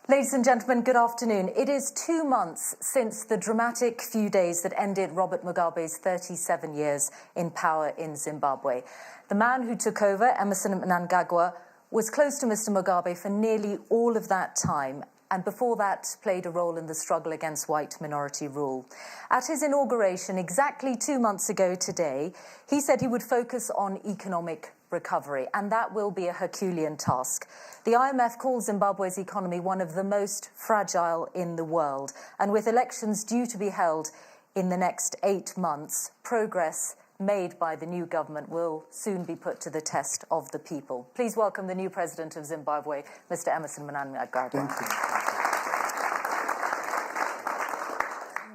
Ladies and gentlemen, good afternoon. It is 2 months since the dramatic few days that ended Robert Mugabe's 37 years in power in Zimbabwe. The man who took over, Emmerson Mnangagwa, was close to Mr. Mugabe for nearly all of that time, and before that played a role in the struggle against white minority rule. At his inauguration, exactly 2 months ago today, he said he would focus on economic recovery, and that will be a Herculean task. The IMF calls Zimbabwe's economy one of the most fragile in the world, and with elections due to be held in the next 8 months, progress made by the new government will soon be put to the test of the people. Please welcome the new president of Zimbabwe, Mr. Emmerson Mnangagwa. Thank you.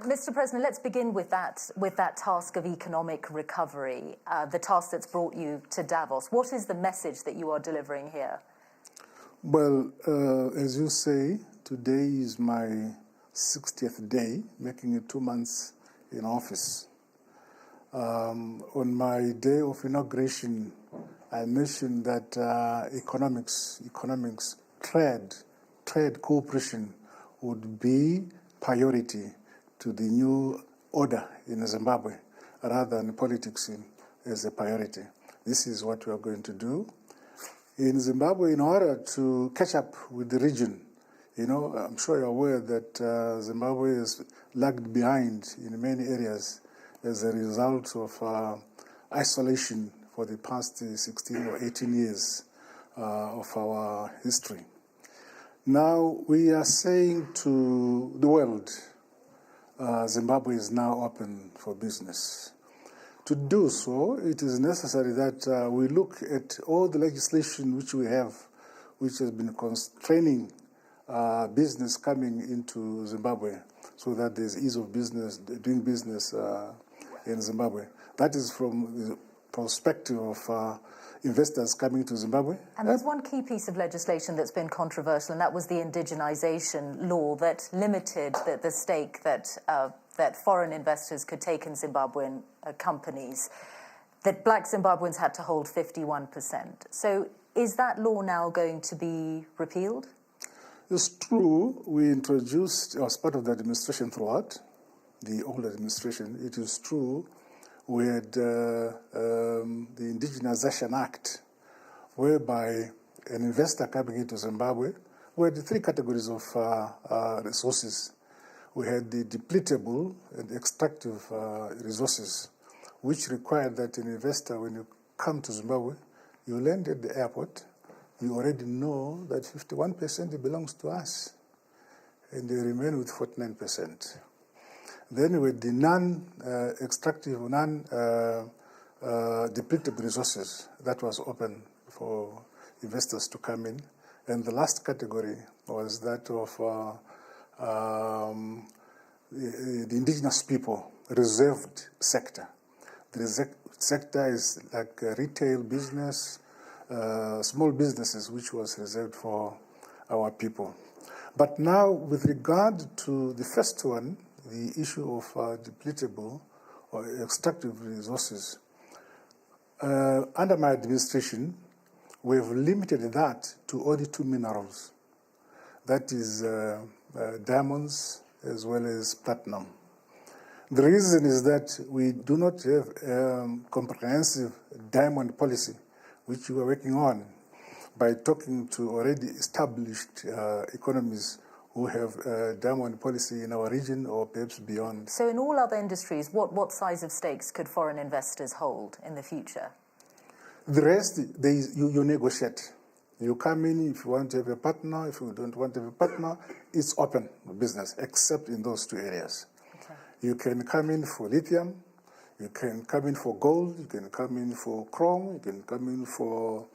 Mr. President, let's begin with that task of economic recovery, the task that's brought you to Davos. What is the message that you are delivering here? Well, as you say, today is my 60th day, making it 2 months in office. On my day of inauguration, I mentioned that economics, trade cooperation would be priority to the new order in Zimbabwe, rather than politics as a priority. This is what we are going to do. In Zimbabwe, in order to catch up with the region, I'm sure you're aware that Zimbabwe is lagged behind in many areas as a result of isolation for the past 16 or 18 years of our history. Now, we are saying to the world, Zimbabwe is now open for business. To do so, it is necessary that we look at all the legislation which we have, which has been constraining business coming into Zimbabwe, so that there's ease of business, doing business in Zimbabwe. That is from the perspective of investors coming to Zimbabwe. And there's one key piece of legislation that's been controversial, and that was the indigenization law that limited the stake that foreign investors could take in Zimbabwean companies, that black Zimbabweans had to hold 51%. So is that law now going to be repealed? It's true. We introduced, as part of the administration throughout, the old administration, it is true, we had the Indigenization Act, whereby an investor coming into Zimbabwe, we had 3 categories of resources. We had the depletable and extractive resources, which required that an investor, when you come to Zimbabwe, you land at the airport, you already know that 51% belongs to us, and you remain with 49%. Then with the non-extractive, non-depletable resources, that was open for investors to come in. And the last category was that of the indigenous people, reserved sector. The sector is like retail business, small businesses, which was reserved for our people. But now, with regard to the first one, the issue of depletable or extractive resources, under my administration, we have limited that to only 2 minerals. That is diamonds as well as platinum. The reason is that we do not have a comprehensive diamond policy, which we are working on by talking to already established economies who have a diamond policy in our region or perhaps beyond. So in all other industries, what size of stakes could foreign investors hold in the future? The rest, you negotiate. You come in if you want to have a partner. If you don't want to have a partner, it's open business, except in those 2 areas. Okay. You can come in for lithium, you can come in for gold, you can come in for chrome, you can come in for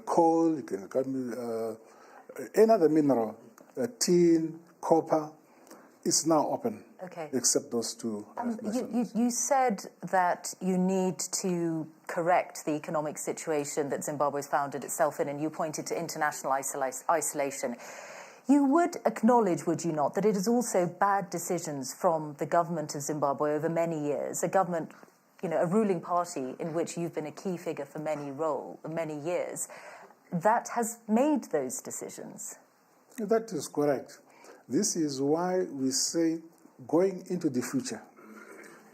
coal, you can come in any other mineral, tin, copper. It's now open, okay, except those 2. You said that you need to correct the economic situation that Zimbabwe's found itself in, and you pointed to international isolation. You would acknowledge, would you not, that it is also bad decisions from the government of Zimbabwe over many years, a government, a ruling party in which you've been a key figure for many years, that has made those decisions? That is correct. This is why we say, going into the future,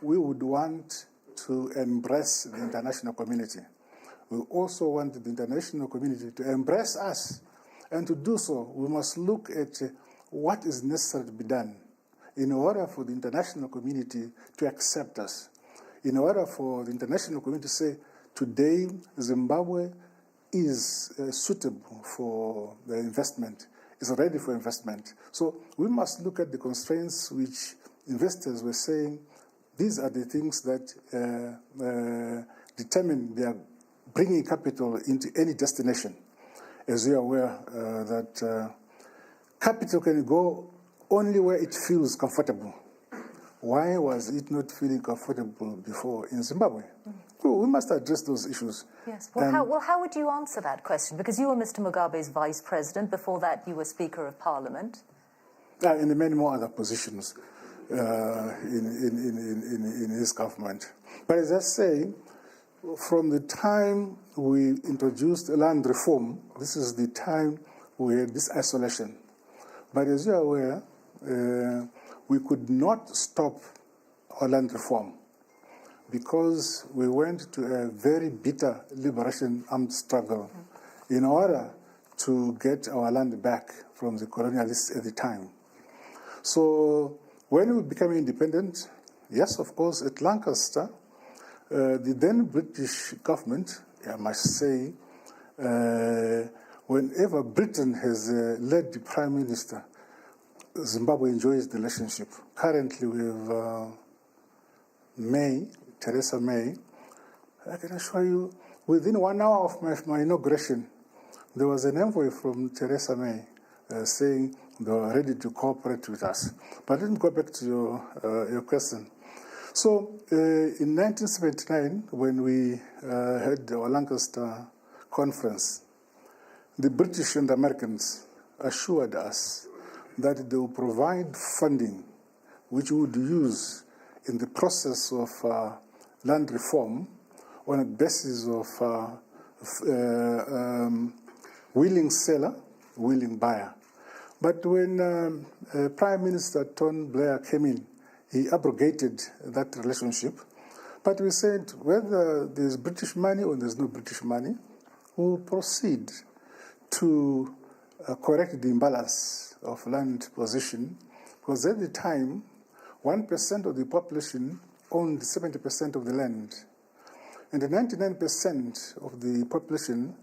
we would want to embrace the international community. We also want the international community to embrace us. And to do so, we must look at what is necessary to be done in order for the international community to accept us, in order for the international community to say, today Zimbabwe is suitable for the investment, is ready for investment. So we must look at the constraints which investors were saying, these are the things that determine their bringing capital into any destination. As you are aware, that capital can go only where it feels comfortable. Why was it not feeling comfortable before in Zimbabwe? Well, we must address those issues. Yes. Well, how would you answer that question? Because you were Mr. Mugabe's vice president. Before that, you were Speaker of Parliament. And many more other positions in his government. But as I say, from the time we introduced land reform, this is the time we had this isolation. But as you are aware, we could not stop our land reform because we went to a very bitter liberation armed struggle in order to get our land back from the colonialists at the time. So when we became independent, yes, of course, at Lancaster, the then British government, I must say, whenever Britain has led the Prime Minister, Zimbabwe enjoys the relationship. Currently with Theresa May, I can assure you, within 1 hour of my inauguration, there was an envoy from Theresa May saying they were ready to cooperate with us. But let me go back to your question. So in 1979, when we had our Lancaster conference, the British and Americans assured us that they will provide funding which we would use in the process of land reform on a basis of willing seller, willing buyer. But when Prime Minister Tony Blair came in, he abrogated that relationship. But we said, whether there's British money or there's no British money, we'll proceed to correct the imbalance of land position, because at the time, 1% of the population owned 70% of the land, and 99% of the population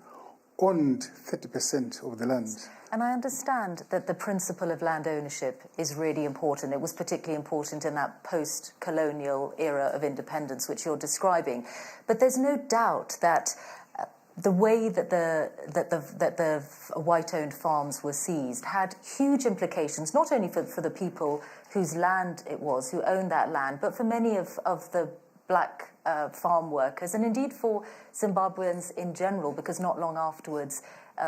owned 30% of the land. And I understand that the principle of land ownership is really important. It was particularly important in that post-colonial era of independence, which you're describing. But there's no doubt that the way that the white-owned farms were seized had huge implications, not only for the people whose land it was, who owned that land, but for many of the black farm workers, and indeed for Zimbabweans in general, because not long afterwards,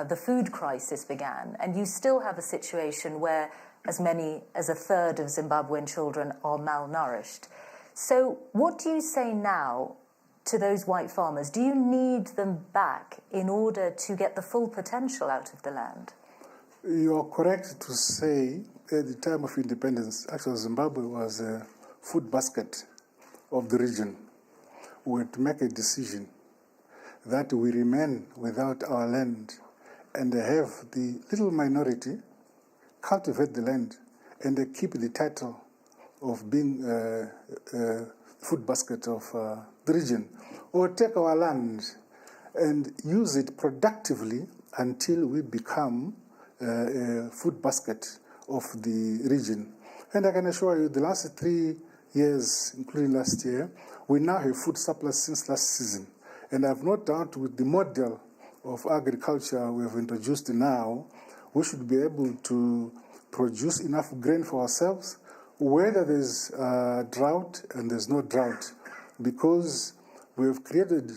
the food crisis began. And you still have a situation where as many as a third of Zimbabwean children are malnourished. So what do you say now to those white farmers? Do you need them back in order to get the full potential out of the land? You are correct to say at the time of independence, actually Zimbabwe was a food basket of the region. We had to make a decision that we remain without our land and have the little minority cultivate the land and keep the title of being a food basket of the region, or take our land and use it productively until we become a food basket of the region. And I can assure you, the last 3 years, including last year, we now have food surplus since last season. And I have no doubt with the model of agriculture we have introduced now, we should be able to produce enough grain for ourselves, whether there's drought and there's no drought, because we have created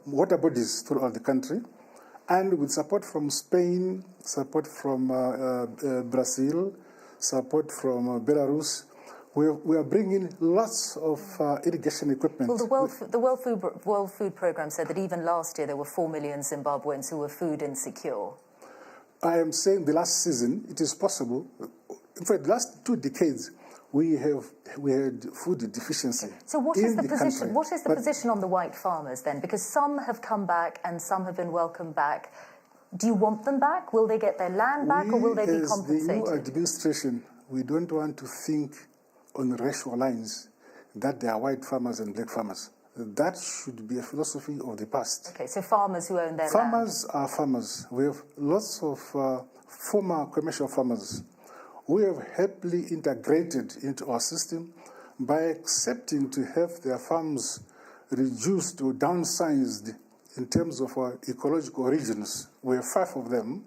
water bodies throughout the country, and with support from Spain, support from Brazil, support from Belarus, we are bringing lots of irrigation equipment. Well, the World Food Programme said that even last year there were 4 million Zimbabweans who were food insecure. I am saying the last season, it is possible. In fact, the last 2 decades, we had food deficiency. So what is the position? Country. What is the position on the white farmers then? Because some have come back and some have been welcomed back. Do you want them back? Will they get their land back, or will they be compensated? The new administration, we don't want to think on racial lines that there are white farmers and black farmers. That should be a philosophy of the past. Okay, so farmers who own their land. Farmers are farmers. We have lots of former commercial farmers who have happily integrated into our system by accepting to have their farms reduced or downsized in terms of our ecological regions. We have 5 of them,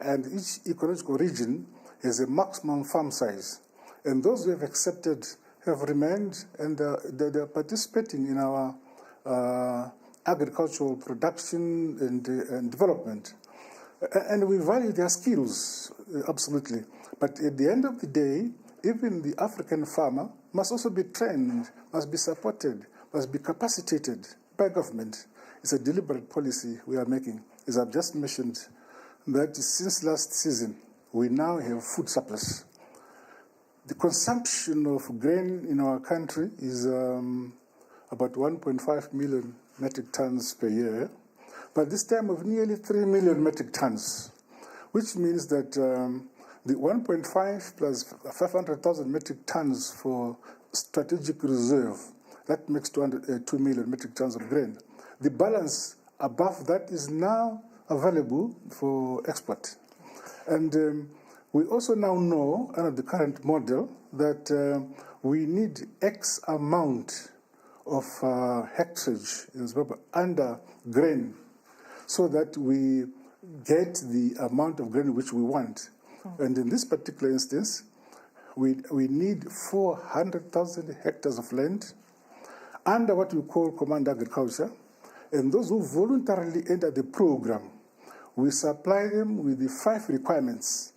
and each ecological region has a maximum farm size. And those who have accepted have remained, and they're participating in our agricultural production and development. And we value their skills, absolutely. But at the end of the day, even the African farmer must also be trained, must be supported, must be capacitated by government. It's a deliberate policy we are making. As I've just mentioned, that since last season, we now have food surplus. The consumption of grain in our country is about 1.5 million metric tons per year, but this time of nearly 3 million metric tons, which means that the 1.5 plus 500,000 metric tons for strategic reserve, that makes 2 million metric tons of grain. The balance above that is now available for export. And we also now know, under the current model, that we need X amount of hectarage in Zimbabwe under grain so that we get the amount of grain which we want. And in this particular instance, we need 400,000 hectares of land under what we call command agriculture. And those who voluntarily enter the program, we supply them with the 5 requirements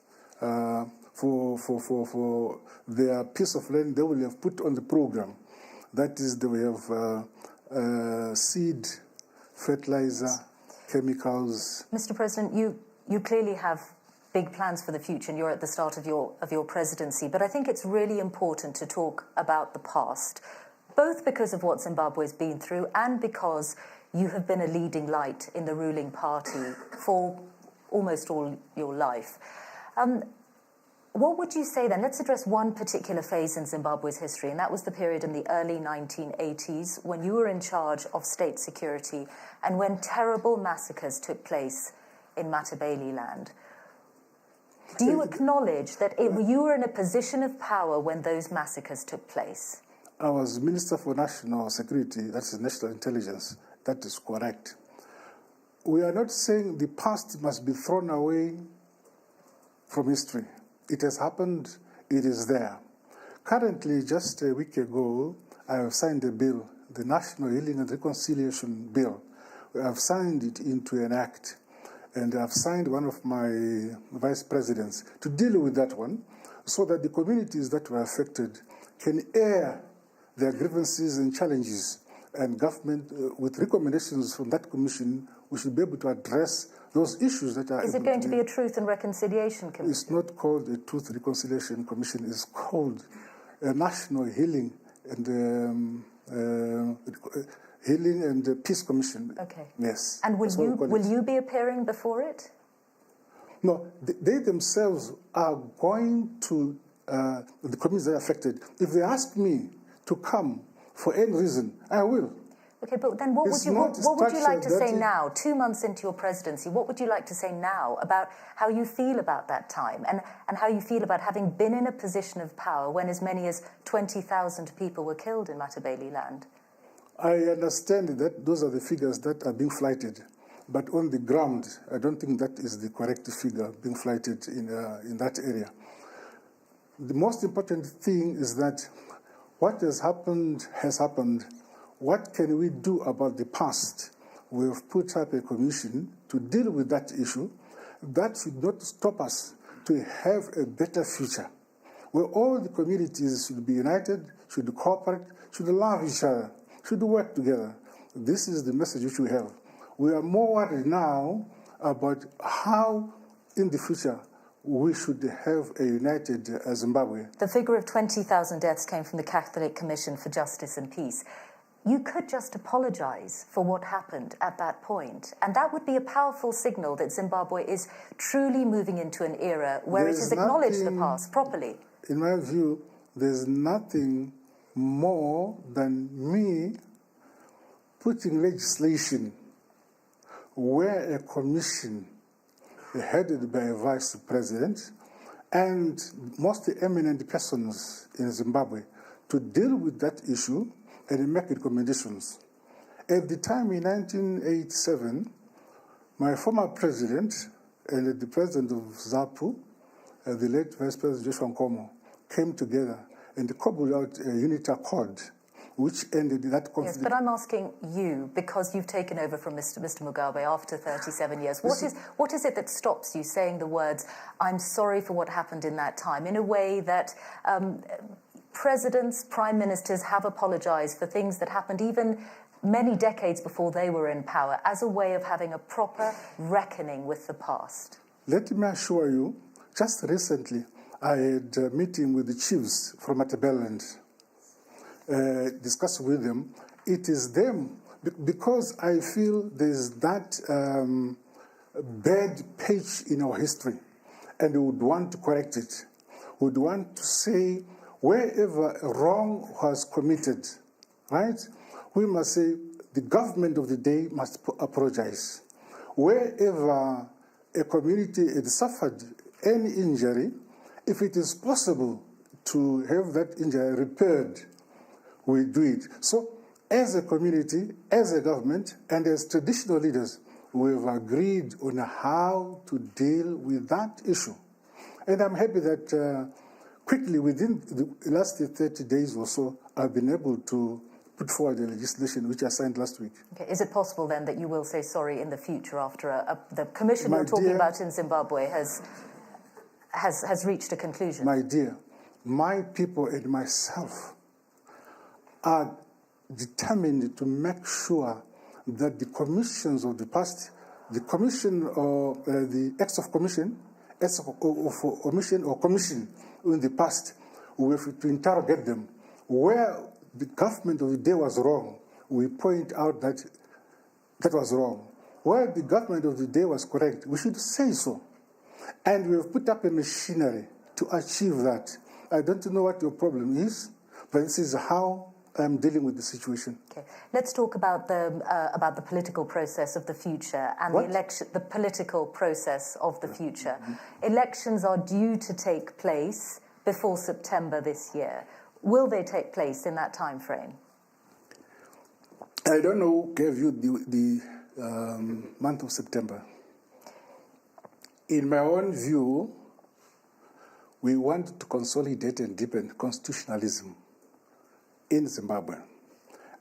for their piece of land they will have put on the program. That is, they will have seed, fertilizer, chemicals. Mr. President, you clearly have big plans for the future, and you're at the start of your presidency. But I think it's really important to talk about the past, both because of what Zimbabwe's been through and because you have been a leading light in the ruling party for almost all your life. What would you say then? Let's address one particular phase in Zimbabwe's history, and that was the period in the early 1980s when you were in charge of state security and when terrible massacres took place in Matabeleland. Do you acknowledge that you were in a position of power when those massacres took place? I was Minister for National Security, that's National Intelligence. That is correct. We are not saying the past must be thrown away from history. It has happened, it is there. Currently, just a week ago, I have signed a bill, the National Healing and Reconciliation Bill. I have signed it into an act, and I have signed one of my vice presidents to deal with that one, so that the communities that were affected can air their grievances and challenges, and government, with recommendations from that commission, we should be able to address those issues that are... Is it going to be a Truth and Reconciliation Commission? It's not called a Truth and Reconciliation Commission. It's called a National Healing and Peace Commission. Okay. Yes. And will you be appearing before it? No, they themselves are going to, the communities that are affected. If they ask me to come for any reason, I will. Okay, but then what would you like to say now, 2 months into your presidency, what would you like to say now about how you feel about that time and how you feel about having been in a position of power when as many as 20,000 people were killed in Matabeleland? I understand that those are the figures that are being flighted, but on the ground, I don't think that is the correct figure being flighted in that area. The most important thing is that what has happened has happened. What can we do about the past? We've put up a commission to deal with that issue. That should not stop us to have a better future, where all the communities should be united, should cooperate, should love each other, should work together. This is the message which we have. We are more worried now about how in the future, we should have a united Zimbabwe. The figure of 20,000 deaths came from the Catholic Commission for Justice and Peace. You could just apologize for what happened at that point, and that would be a powerful signal that Zimbabwe is truly moving into an era where it has acknowledged the past properly. In my view, there's nothing more than me putting legislation where a commission headed by a vice president and most eminent persons in Zimbabwe to deal with that issue and make recommendations. At the time in 1987, my former president and the president of ZAPU, the late Vice President Joshua Nkomo, came together and cobbled out a unity accord which ended that conflict. Yes, but I'm asking you, because you've taken over from Mr. Mugabe after 37 years, what is it that stops you saying the words, I'm sorry for what happened in that time, in a way that presidents, prime ministers have apologized for things that happened even many decades before they were in power, as a way of having a proper reckoning with the past? Let me assure you, just recently I had a meeting with the chiefs from Matabeleland, discussed with them. It is them, because I feel there's that bad page in our history, and we would want to correct it. We would want to say, wherever wrong was committed, right, we must say the government of the day must apologize. Wherever a community had suffered any injury, if it is possible to have that injury repaired, we do it. So, as a community, as a government, and as traditional leaders, we have agreed on how to deal with that issue. And I'm happy that quickly, within the last 30 days or so, I've been able to put forward the legislation which I signed last week. Okay. Is it possible then that you will say sorry in the future after the commission you're talking about in Zimbabwe has reached a conclusion? My dear, my people and myself are determined to make sure that the commissions of the past, the commission or the acts of commission, acts of omission or commission in the past, we have to interrogate them. Where the government of the day was wrong, we point out that that was wrong. Where the government of the day was correct, we should say so. And we have put up a machinery to achieve that. I don't know what your problem is, but this is how I'm dealing with the situation. Okay, let's talk about the political process of the future and the political process of the future. Mm-hmm. Elections are due to take place before September this year. Will they take place in that time frame? I don't know who gave you the month of September. In my own view, we want to consolidate and deepen constitutionalism in Zimbabwe.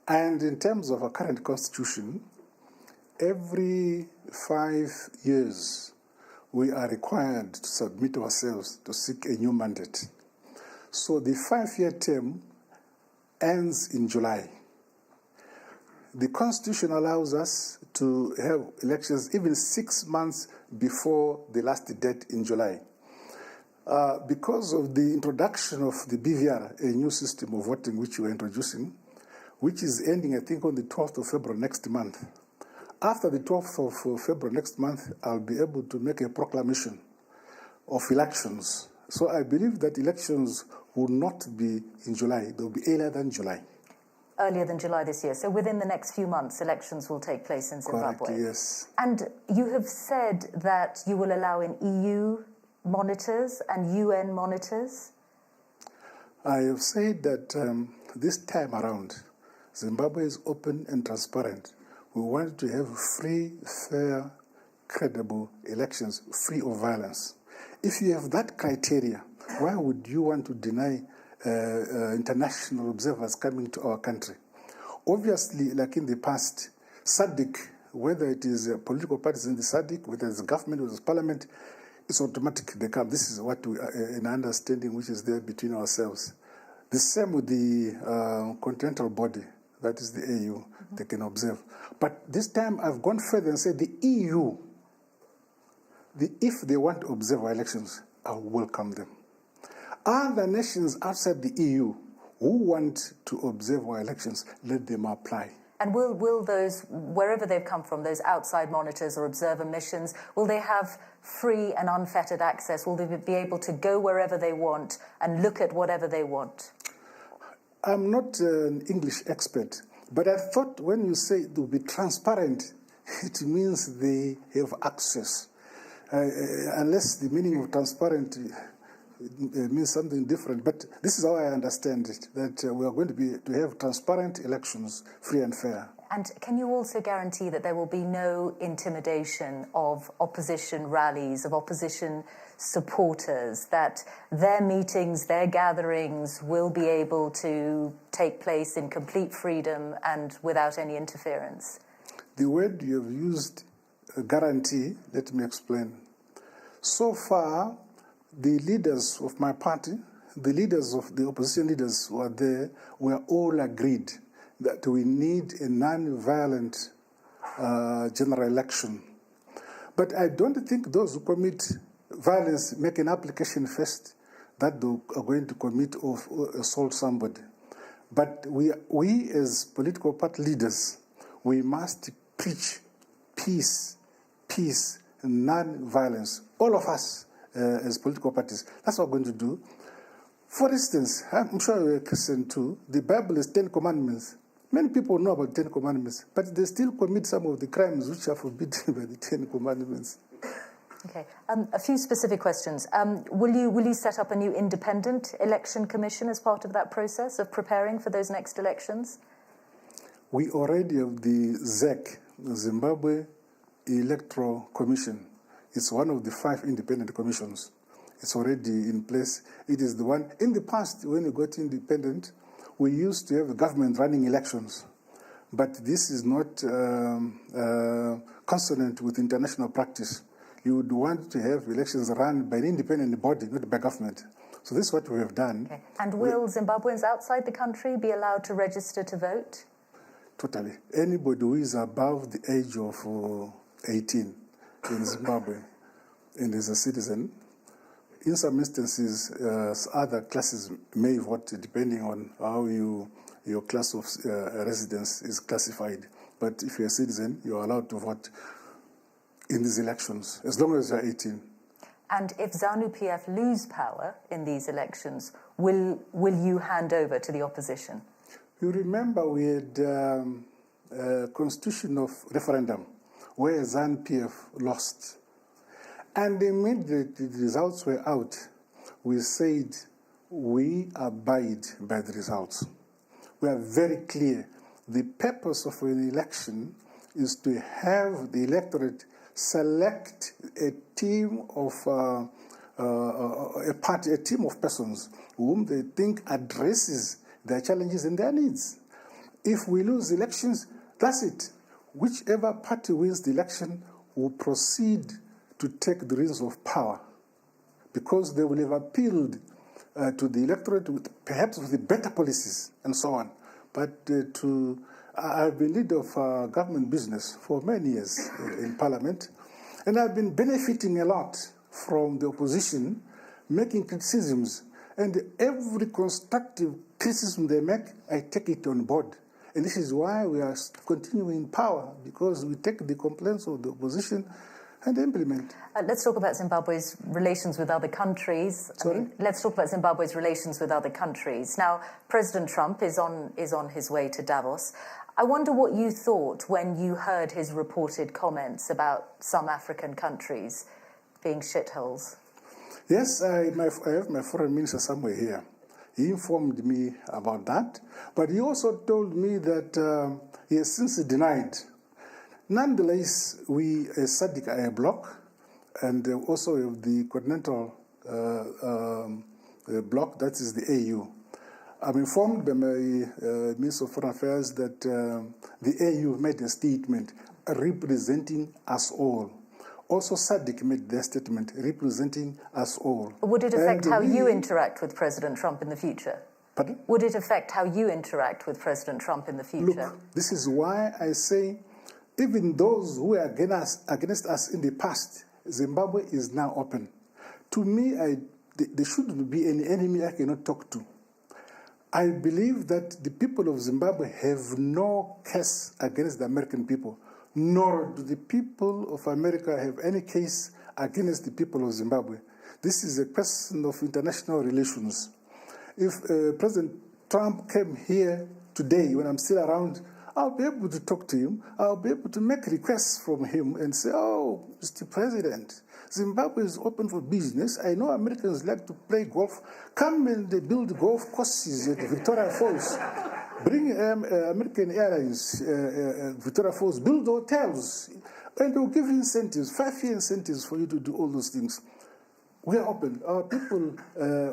And in terms of our current constitution, every 5 years we are required to submit ourselves to seek a new mandate. So the 5-year term ends in July. The constitution allows us to have elections even 6 months before the last date in July. Because of the introduction of the BVR, a new system of voting which we are introducing, which is ending, I think, on the 12th of February next month. After the 12th of February next month, I'll be able to make a proclamation of elections. So I believe that elections will not be in July. They'll be earlier than July. Earlier than July this year. So within the next few months, elections will take place in Zimbabwe. Correct, yes. And you have said that you will allow in EU monitors and UN monitors? I have said that this time around, Zimbabwe is open and transparent. We want to have free, fair, credible elections, free of violence. If you have that criteria, why would you want to deny international observers coming to our country? Obviously, like in the past, SADC, whether it is political parties in the SADC, whether it's government or it's parliament, it's automatic. They come. This is what we an understanding which is there between ourselves. The same with the continental body, that is the AU, they can observe. But this time I've gone further and said the EU if they want to observe our elections, I will welcome them. Other nations outside the EU who want to observe our elections, let them apply. And will those, wherever they've come from, those outside monitors or observer missions, will they have free and unfettered access? Will they be able to go wherever they want and look at whatever they want? I'm not an English expert, but I thought when you say it will be transparent, it means they have access. Unless the meaning of transparent means something different. But this is how I understand it, that we are going to have transparent elections, free and fair. And can you also guarantee that there will be no intimidation of opposition rallies, of opposition supporters, that their meetings, their gatherings will be able to take place in complete freedom and without any interference? The word you have used, guarantee, let me explain. So far, the leaders of my party, the leaders of the opposition leaders who are there, were all agreed that we need a non-violent general election. But I don't think those who commit violence make an application first that they are going to commit or assault somebody. But we as political party leaders, we must preach peace, non-violence. All of us as political parties, that's what we're going to do. For instance, I'm sure you're a Christian too, the Bible is 10 commandments. Many people know about 10 commandments, but they still commit some of the crimes which are forbidden by the 10 commandments. Okay. A few specific questions. Will you set up a new independent election commission as part of that process of preparing for those next elections? We already have the ZEC, the Zimbabwe Electoral Commission. It's one of the 5 independent commissions. It's already in place. It is the one. In the past, when we got independent, we used to have the government running elections. But this is not consonant with international practice. You would want to have elections run by an independent body, not by government. So this is what we have done. Okay. And will Zimbabweans outside the country be allowed to register to vote? Totally. Anybody who is above the age of 18 in Zimbabwe and is a citizen, in some instances, other classes may vote depending on how your class of residence is classified. But if you're a citizen, you're allowed to vote in these elections, as long as you're 18. And if ZANU-PF lose power in these elections, will you hand over to the opposition? You remember we had a constitutional referendum where ZANU-PF lost. And immediately the results were out, we said we abide by the results. We are very clear. The purpose of an election is to have the electorate select a team of a team of persons whom they think addresses their challenges and their needs. If we lose elections, that's it. Whichever party wins the election will proceed to take the reins of power, because they will have appealed to the electorate perhaps with the better policies and so on. But I've been leader of government business for many years in Parliament, and I've been benefiting a lot from the opposition making criticisms, and every constructive criticism they make, I take it on board. And this is why we are continuing in power, because we take the complaints of the opposition and implement. Let's talk about Zimbabwe's relations with other countries. Sorry? Let's talk about Zimbabwe's relations with other countries. Now, President Trump is on his way to Davos. I wonder what you thought when you heard his reported comments about some African countries being shitholes. Yes, I have my foreign minister somewhere here. He informed me about that, but he also told me that he has since denied. Nonetheless, we as SADC are a bloc, and also the continental bloc, that is the AU. I'm informed by my Minister of Foreign Affairs that the AU made a statement representing us all. Also, SADC made their statement representing us all. Would it affect how you interact with President Trump in the future? Pardon? Would it affect how you interact with President Trump in the future? Look, this is why I say even those who are against us in the past Zimbabwe is now open. To me, there shouldn't be any enemy I cannot talk to. I believe that the people of Zimbabwe have no case against the American people, nor do the people of America have any case against the people of Zimbabwe. This is a question of international relations. If President Trump came here today, when I'm still around, I'll be able to talk to him. I'll be able to make requests from him and say, oh, Mr. President, Zimbabwe is open for business. I know Americans like to play golf. Come and build golf courses at Victoria Falls. Bring American Airlines, Victoria Falls, build hotels. And they'll give you incentives, 5-year incentives for you to do all those things. We are open. Our people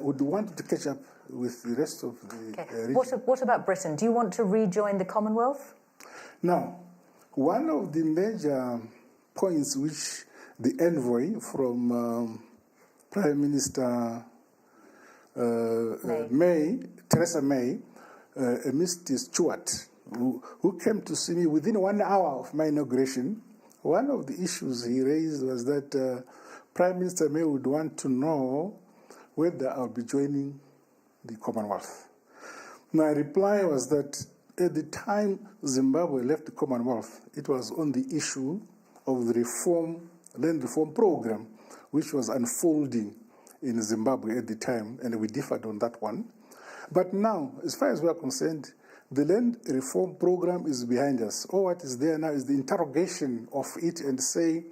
would want to catch up with the rest of the region. What about Britain? Do you want to rejoin the Commonwealth? Now, one of the major points which the envoy from Prime Minister Theresa May, Mr. Stewart, who came to see me within 1 hour of my inauguration, one of the issues he raised was that Prime Minister May would want to know whether I'll be joining the Commonwealth. My reply was that at the time Zimbabwe left the Commonwealth, it was on the issue of the land reform program, which was unfolding in Zimbabwe at the time, and we differed on that one. But now, as far as we are concerned, the land reform program is behind us. All what is there now is the interrogation of it and say,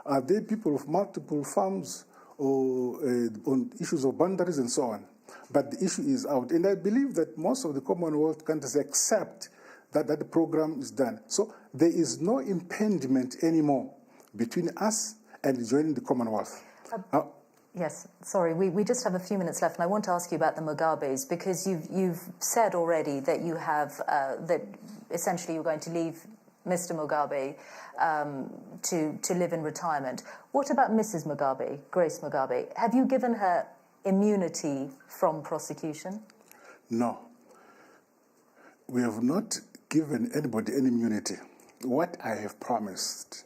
are they people of multiple farms or on issues of boundaries and so on? But the issue is out. And I believe that most of the Commonwealth countries accept that the program is done. So there is no impediment anymore between us and joining the Commonwealth. Yes, sorry, we just have a few minutes left, and I want to ask you about the Mugabes, because you've said already that you have, that essentially you're going to leave Mr. Mugabe to live in retirement. What about Mrs. Mugabe, Grace Mugabe? Have you given her immunity from prosecution? No. We have not given anybody any immunity. What I have promised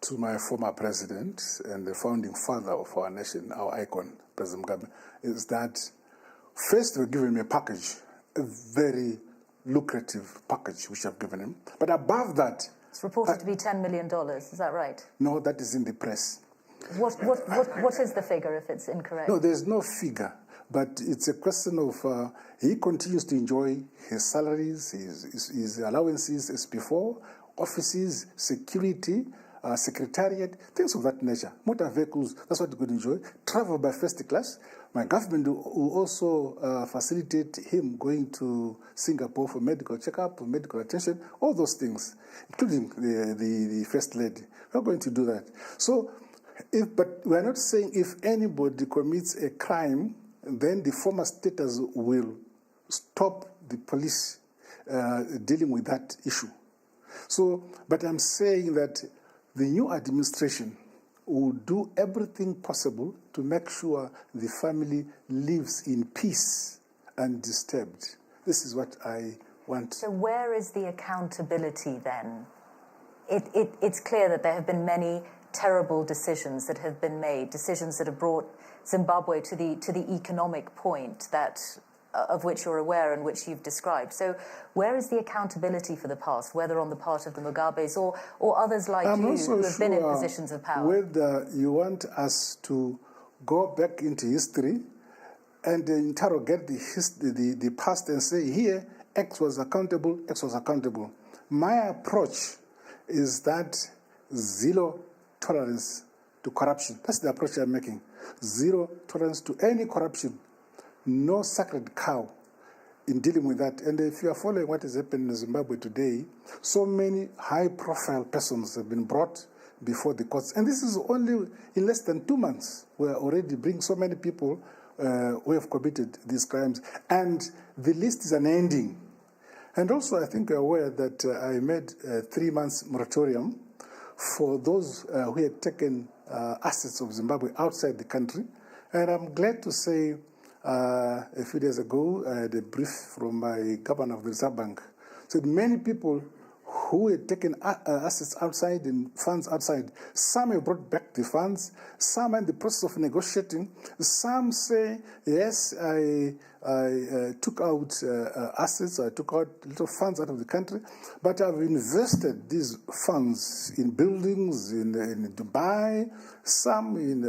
to my former president and the founding father of our nation, our icon, President Mugabe, is that first we're giving him a package, a very lucrative package which I've given him. But above that... It's reported to be $10 million, is that right? No, that is in the press. What is the figure if it's incorrect? No, there's no figure, but it's a question of he continues to enjoy his salaries, his allowances as before, offices, security, secretariat, things of that nature. Motor vehicles, that's what he could enjoy. Travel by first class. My government will also facilitate him going to Singapore for medical checkup, for medical attention, all those things, including the First Lady. We're going to do that. So, but we're not saying if anybody commits a crime, then the former status will stop the police dealing with that issue. So, but I'm saying that the new administration will do everything possible to make sure the family lives in peace undisturbed. This is what I want. So where is the accountability then? It's clear that there have been many terrible decisions that have been made, decisions that have brought Zimbabwe to the economic point that of which you're aware and which you've described. So where is the accountability for the past, whether on the part of the Mugabes or others like you who have been in positions of power? Whether you want us to go back into history and interrogate the past and say, here, X was accountable, X was accountable. My approach is that zero tolerance to corruption. That's the approach I'm making. Zero tolerance to any corruption. No sacred cow in dealing with that. And if you are following what is happening in Zimbabwe today, so many high-profile persons have been brought before the courts. And this is only in less than 2 months. We are already bringing so many people who have committed these crimes. And the list is unending. And also, I think you're aware that I made a 3 months moratorium for those who had taken assets of Zimbabwe outside the country. And I'm glad to say a few days ago, I had a brief from my governor of the Reserve Bank. Said many people who had taken assets outside and funds outside. Some have brought back the funds. Some are in the process of negotiating. Some say, yes, I took out assets, I took out little funds out of the country, but I've invested these funds in buildings in Dubai, some in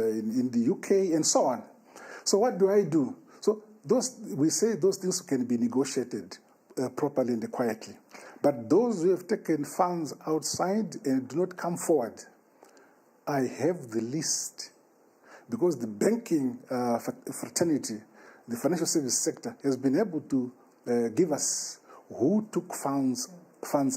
the UK, and so on. So what do I do? So we say those things can be negotiated properly and quietly. But those who have taken funds outside and do not come forward, I have the list. Because the banking fraternity, the financial service sector, has been able to give us who took funds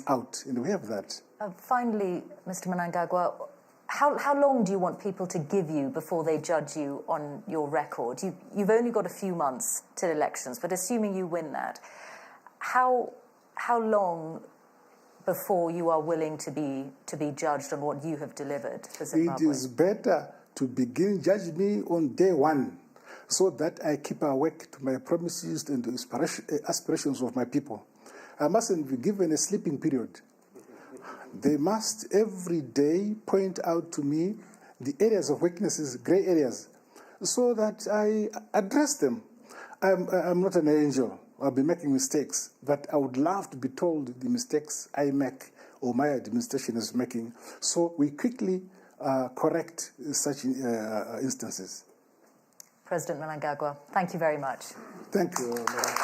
out, and we have that. Finally, Mr. Mnangagwa, how long do you want people to give you before they judge you on your record? You've only got a few months till elections, but assuming you win that, how long before you are willing to be judged on what you have delivered for Zimbabwe? It is better to begin judging me on day one, so that I keep awake to my promises and the aspirations of my people. I mustn't be given a sleeping period. They must every day point out to me the areas of weaknesses, gray areas, so that I address them. I'm not an angel. I'll be making mistakes, but I would love to be told the mistakes I make or my administration is making, so we quickly correct such instances. President Mnangagwa, thank you very much. Thank you, Madam.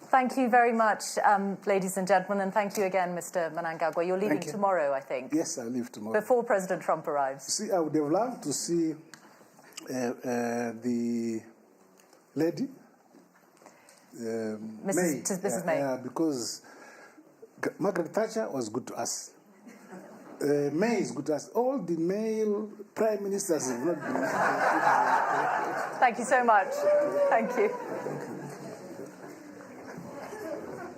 Thank you very much, ladies and gentlemen, and thank you again, Mr. Mnangagwa. You're leaving tomorrow, I think. Yes, I leave tomorrow. Before President Trump arrives. See, I would have loved to see the lady, Mrs. May. Because Margaret Thatcher was good to us. May is good to us. All the male prime ministers have not been. Thank you so much. Thank you.